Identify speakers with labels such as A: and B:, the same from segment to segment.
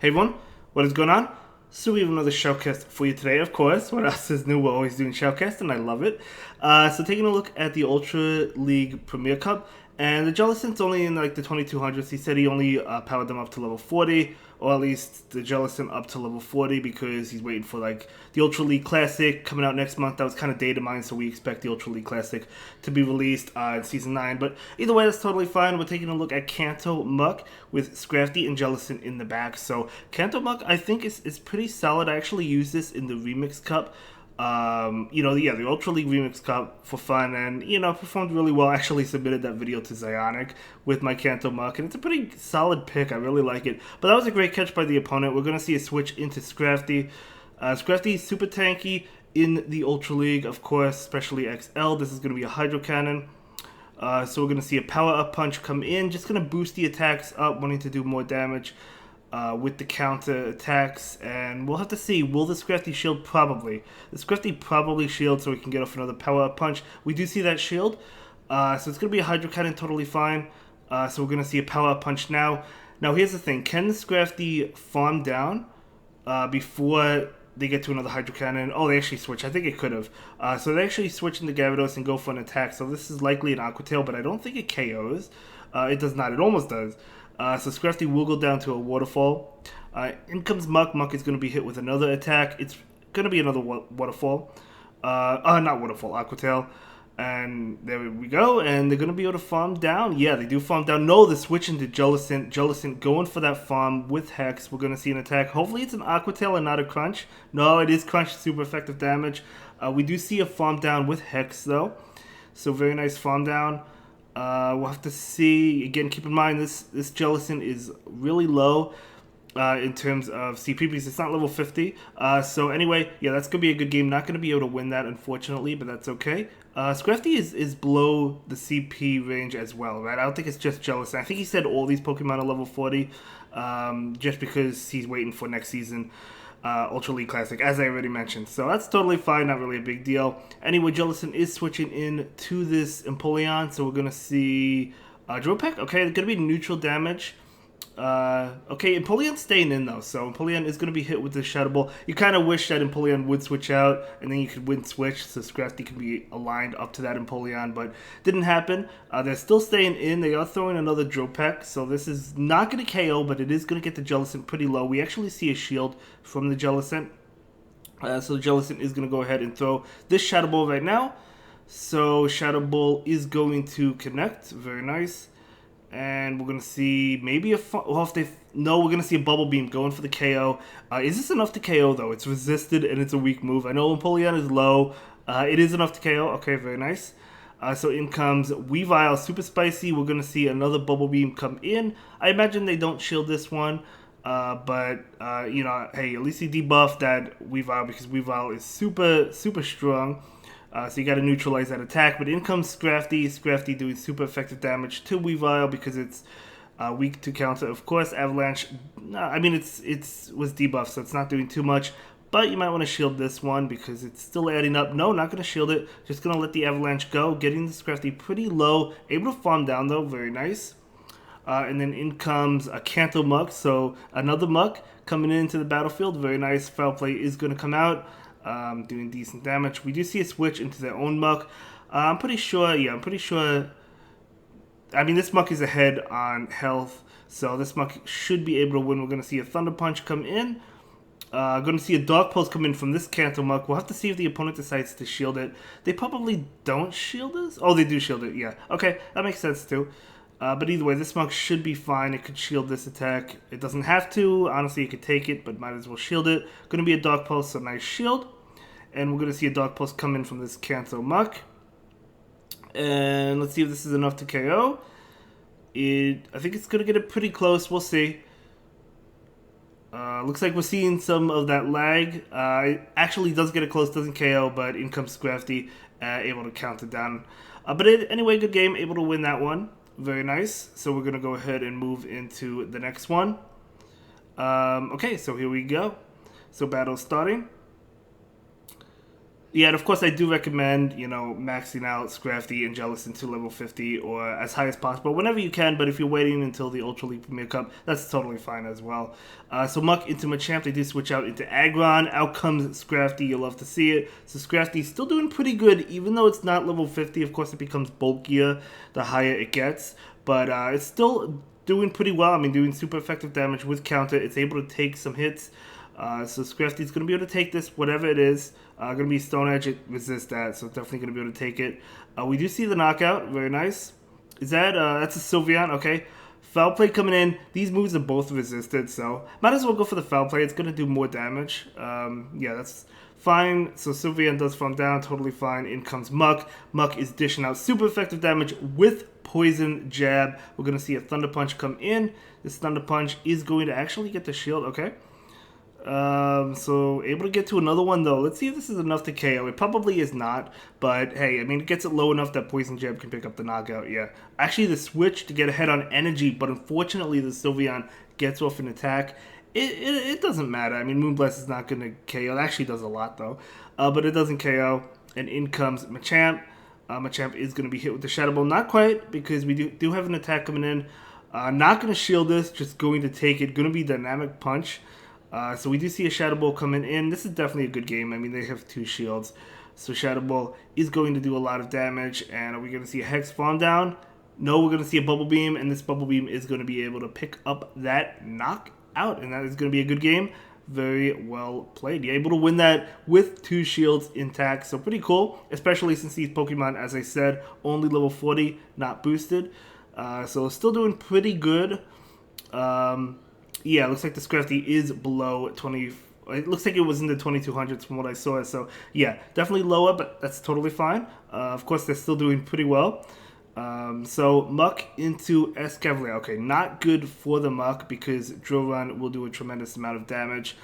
A: Hey everyone, what is going on? So we have another shoutcast for you today, of course. What else is new? We're always doing shoutcast, and I love it. So taking a look at the Ultra League Premier Cup, and the Jellicent's only in like the 2200s. He said he only powered them up to level 40, or at least the Jellicent up to level 40 because he's waiting for like the Ultra League Classic coming out next month. That was kind of data mined, so we expect the Ultra League Classic to be released in Season 9. But either way, that's totally fine. We're taking a look at Kanto Muck with Scrafty and Jellicent in the back. So Kanto Muck, I think, is pretty solid. I actually used this in the Remix Cup. The Ultra League Remix Cup for fun, and performed really well. I actually submitted that video to Zionic with my Kanto Muck, and it's a pretty solid pick. I really like it. But that was a great catch by the opponent. We're gonna see a switch into Scrafty. Scrafty is super tanky in the Ultra League, of course, especially XL. This is gonna be a Hydro Cannon. So we're going to see a power up punch come in, just going to boost the attacks up, wanting to do more damage with the counter attacks. And we'll have to see, will the Scrafty shield? Probably. The Scrafty probably shield so we can get off another power up punch. We do see that shield, so it's going to be a Hydro Cannon, totally fine. So we're going to see a power up punch now. Now here's the thing, can the Scrafty farm down before they get to another Hydro Cannon? Oh, they actually switch. I think it could have. So they actually switch into Gyarados and go for an attack. So this is likely an Aqua Tail, but I don't think it KOs. It does not. It almost does. So Scrafty will go down to a Waterfall. In comes Muck. Muck is going to be hit with another attack. It's going to be another Waterfall. Not Waterfall, Aqua Tail. And there we go, and they're going to be able to farm down. Yeah, they do farm down. No, they're switching to Jellicent. Jellicent going for that farm with Hex. We're going to see an attack. Hopefully it's an Aqua Tail and not a Crunch. No, it is Crunch, super effective damage. We do see a farm down with Hex, though. So very nice farm down. We'll have to see. Again, keep in mind, this Jellicent is really low in terms of CP because it's not level 50. So anyway, yeah, that's going to be a good game. Not going to be able to win that, unfortunately, but that's okay. Scrafty is below the CP range as well, right? I don't think it's just Jellicent. I think he said all these Pokemon are level 40 just because he's waiting for next season Ultra League Classic, as I already mentioned. So that's totally fine, not really a big deal. Anyway, Jellicent is switching in to this Empoleon, so we're going to see Drill Peck. Okay, it's going to be neutral damage. Okay, Empoleon's staying in though, so Empoleon is going to be hit with the Shadow Ball. You kind of wish that Empoleon would switch out, and then you could win switch, so Scrafty can be aligned up to that Empoleon, but didn't happen. They're still staying in. They are throwing another Drill Peck, so this is not going to KO, but it is going to get the Jellicent pretty low. We actually see a shield from the Jellicent, so the Jellicent is going to go ahead and throw this Shadow Ball right now. So Shadow Ball is going to connect. Very nice. And we're going to see maybe no, we're going to see a Bubble Beam going for the KO. Is this enough to KO, though? It's resisted, and it's a weak move. I know Empoleon is low. It is enough to KO. Okay, very nice. So in comes Weavile, super spicy. We're going to see another Bubble Beam come in. I imagine they don't shield this one. But hey, at least he debuffed that Weavile because Weavile is super, super strong. So you got to neutralize that attack. But in comes Scrafty. Scrafty doing super effective damage to Weavile because it's weak to counter. Of course, Avalanche. It was debuffed, so it's not doing too much. But you might want to shield this one because it's still adding up. No, not going to shield it. Just going to let the Avalanche go. Getting the Scrafty pretty low. Able to farm down, though. Very nice. And then in comes a Kanto Muck. So another Muck coming into the battlefield. Very nice. Foul Play is going to come out. Doing decent damage. We do see a switch into their own Muck. I'm pretty sure. I mean, this Muck is ahead on health, so this Muck should be able to win. We're going to see a Thunder Punch come in. Going to see a Dark Pulse come in from this Kanto Muck. We'll have to see if the opponent decides to shield it. They probably don't shield this. Oh, they do shield it. Yeah. Okay, that makes sense too. But either way, this Muck should be fine. It could shield this attack. It doesn't have to. Honestly, it could take it, but might as well shield it. Going to be a Dark Pulse, so nice shield. And we're going to see a Dark Pulse come in from this Kanto Muck. And let's see if this is enough to KO. I think it's going to get it pretty close. We'll see. Looks like we're seeing some of that lag. It actually does get it close, doesn't KO, but in comes Scrafty, able to count it down. Anyway, good game, able to win that one. Very nice. So we're going to go ahead and move into the next one. Okay, so here we go. So battle starting. Yeah, and of course I do recommend, maxing out Scrafty and Jellison to level 50 or as high as possible whenever you can, but if you're waiting until the Ultra League Premier Cup, that's totally fine as well. So Muck into Machamp, they do switch out into Aggron. Out comes Scrafty, you'll love to see it. So Scrafty's still doing pretty good, even though it's not level 50. Of course, it becomes bulkier the higher it gets, but it's still doing pretty well. I mean, doing super effective damage with counter. It's able to take some hits. So Scrafty's going to be able to take this, whatever it is. Going to be Stone Edge, it resists that, so definitely going to be able to take it. We do see the knockout, very nice. Is that, that's a Sylveon, okay. Foul Play coming in. These moves are both resisted, so might as well go for the Foul Play. It's going to do more damage. Yeah, that's fine. So Sylveon does farm down, totally fine. In comes Muck. Muck is dishing out super effective damage with Poison Jab. We're going to see a Thunder Punch come in. This Thunder Punch is going to actually get the shield, okay. So able to get to another one though. Let's see if this is enough to KO. It probably is not, but hey, I mean, it gets it low enough that Poison Jab can pick up the knockout. Yeah, actually the switch to get ahead on energy, but unfortunately the Sylveon gets off an attack. It doesn't matter. I mean, Moonblast is not going to KO. It actually does a lot though, but it doesn't KO. And in comes Machamp. Machamp is going to be hit with the Shadow Ball. Not quite, because we do have an attack coming in. Not going to shield this, just going to take it. Going to be Dynamic Punch. So we do see a Shadow Ball coming in. This is definitely a good game. I mean, they have 2 shields. So Shadow Ball is going to do a lot of damage. And are we going to see a Hex farm down? No, we're going to see a Bubble Beam. And this Bubble Beam is going to be able to pick up that knockout. And that is going to be a good game. Very well played. You're able to win that with 2 shields intact. So pretty cool. Especially since these Pokemon, as I said, only level 40, not boosted. So still doing pretty good. Yeah, it looks like the Scrafty is below 20. It looks like it was in the 2200s from what I saw. So, yeah, definitely lower, but that's totally fine. Of course, they're still doing pretty well. So, Muck into Escavalier. Okay, not good for the Muck because Drill Run will do a tremendous amount of damage.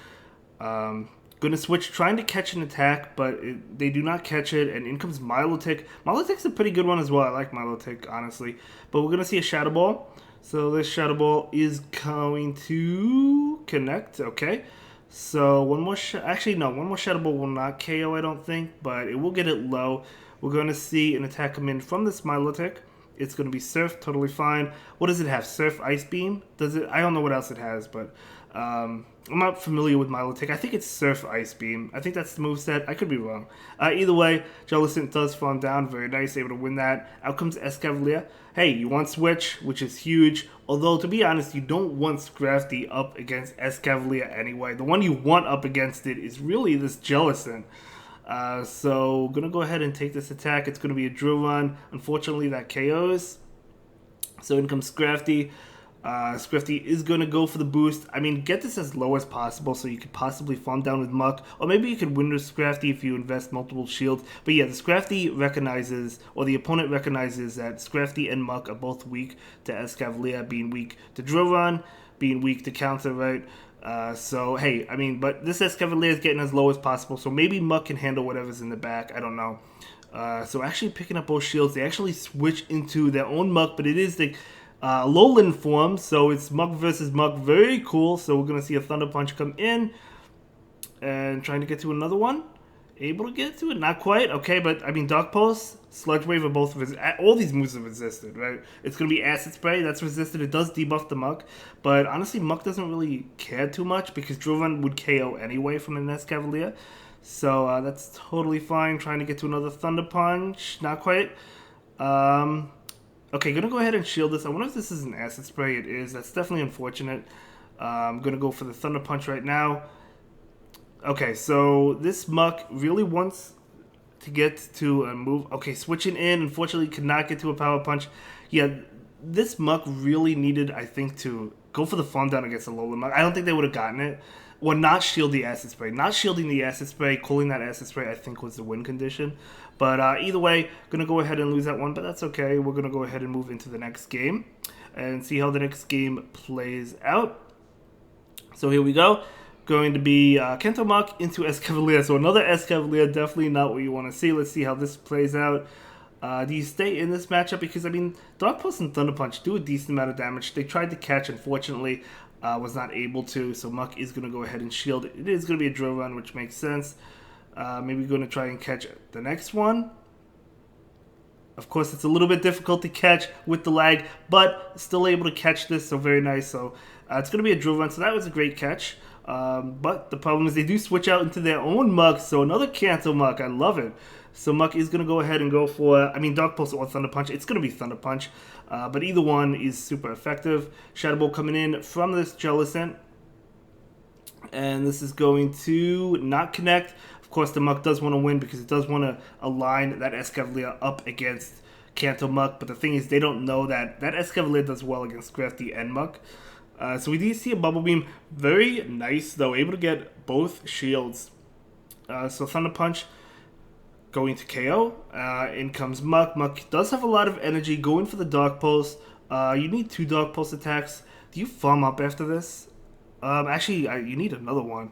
A: Gonna switch, trying to catch an attack, but they do not catch it. And in comes Milotic. Milotic's a pretty good one as well. I like Milotic, honestly. But we're gonna see a Shadow Ball. So this Shadow Ball is going to connect, okay. So one more, one more Shadow Ball will not KO, I don't think, but it will get it low. We're going to see an attack come in from this Milotic. It's going to be Surf, totally fine. What does it have? Surf, Ice Beam? Does it? I don't know what else it has, but I'm not familiar with Milotic. I think it's Surf, Ice Beam. I think that's the moveset. I could be wrong. Either way, Jellicent does farm down. Very nice, able to win that. Out comes Escavalier. Hey, you want Switch, which is huge. Although, to be honest, you don't want Scrafty up against Escavalier anyway. The one you want up against it is really this Jellicent. So, gonna go ahead and take this attack. It's gonna be a Drill Run. Unfortunately, that KOs. So in comes Scrafty. Scrafty is going to go for the boost. I mean, get this as low as possible so you could possibly farm down with Muck. Or maybe you could win with Scrafty if you invest multiple shields. But yeah, the Scrafty recognizes, or the opponent recognizes that Scrafty and Muck are both weak to Escavalier, being weak to Drill Run, being weak to counter, right? So, hey, I mean, but this Escavalier is getting as low as possible. So maybe Muck can handle whatever's in the back. I don't know. So actually picking up both shields, they actually switch into their own Muck, but it is the Lowland form, so it's Muck versus Muck. Very cool. So we're going to see a Thunder Punch come in and trying to get to another one. Able to get to it? Not quite. Okay, but I mean, Dark Pulse, Sludge Wave are both all these moves are resisted, right? It's going to be Acid Spray. That's resisted. It does debuff the Muck, but honestly, Muck doesn't really care too much because Drill Run would KO anyway from an Escavalier. So that's totally fine. Trying to get to another Thunder Punch. Not quite. Okay, gonna go ahead and shield this. I wonder if this is an Acid Spray. It is. That's definitely unfortunate. I'm gonna go for the Thunder Punch right now. Okay, so this Muck really wants to get to a move. Okay, switching in. Unfortunately, could not get to a Power Punch. Yeah, this Muck really needed, I think, to go for the farm down against the Alolan Muck. I don't think they would have gotten it. Or not shield the Acid Spray. Not shielding the Acid Spray, calling that Acid Spray, I think was the win condition. But either way, going to go ahead and lose that one, but that's okay. We're going to go ahead and move into the next game and see how the next game plays out. So here we go. Going to be Kanto Muck into Escavalier. So another Escavalier, definitely not what you want to see. Let's see how this plays out. Do you stay in this matchup? Because, I mean, Dark Pulse and Thunder Punch do a decent amount of damage. They tried to catch, unfortunately. Was not able to, so Muck is going to go ahead and shield. It is going to be a Drill Run, which makes sense. Maybe going to try and catch the next one. Of course, it's a little bit difficult to catch with the lag, but still able to catch this, so very nice. So it's going to be a drill run, so that was a great catch. But the problem is they do switch out into their own muck, so another Kanto muck. I love it. So Muck is going to go ahead and go for, Dark Pulse or Thunder Punch. It's going to be Thunder Punch, but either one is super effective. Shadow Ball coming in from this Jellicent, and this is going to not connect. Of course, the Muck does want to win because it does want to align that Escavalier up against Kanto Muck, but the thing is they don't know that that Escavalier does well against Crafty and Muck. So we do see a Bubble Beam. Very nice, though, able to get both shields. So Thunder Punch going to KO. In comes Muck. Muck does have a lot of energy, going for the Dark Pulse. You need 2 Dark Pulse attacks. Do you farm up after this? Actually, you need another one.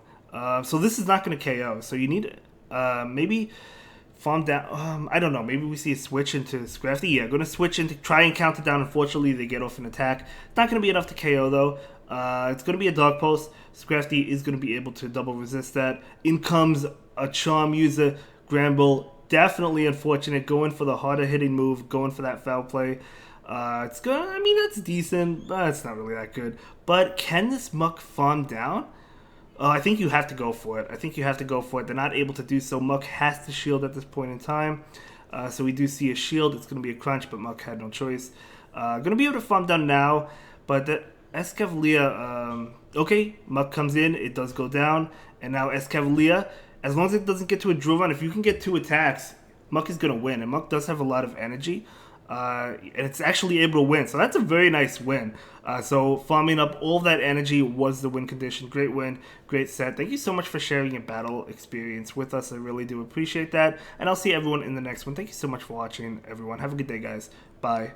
A: So this is not going to KO. So you need maybe farm down. I don't know. Maybe we see a switch into Scrafty. Yeah, going to switch into try and count it down. Unfortunately, they get off an attack. Not going to be enough to KO though. It's going to be a Dark Pulse. Scrafty is going to be able to double resist that. In comes a Charm user. Gramble. Definitely unfortunate. Going for the harder hitting move. Going for that foul play. It's good. That's decent, but it's not really that good. But can this Muck farm down? I think you have to go for it. They're not able to do so. Muck has to shield at this point in time. So we do see a shield. It's going to be a crunch, but Muck had no choice. Going to be able to farm down now, but the Escavalier, okay, Muck comes in. It does go down, and now Escavalier, as long as it doesn't get to a drill run, if you can get 2 attacks, Muck is going to win, and Muck does have a lot of energy. And it's actually able to win, so that's a very nice win. So farming up all that energy was the win condition. Great win, great set. Thank you so much for sharing your battle experience with us. I really do appreciate that, and I'll see everyone in the next one. Thank you so much for watching, everyone. Have a good day, guys. Bye.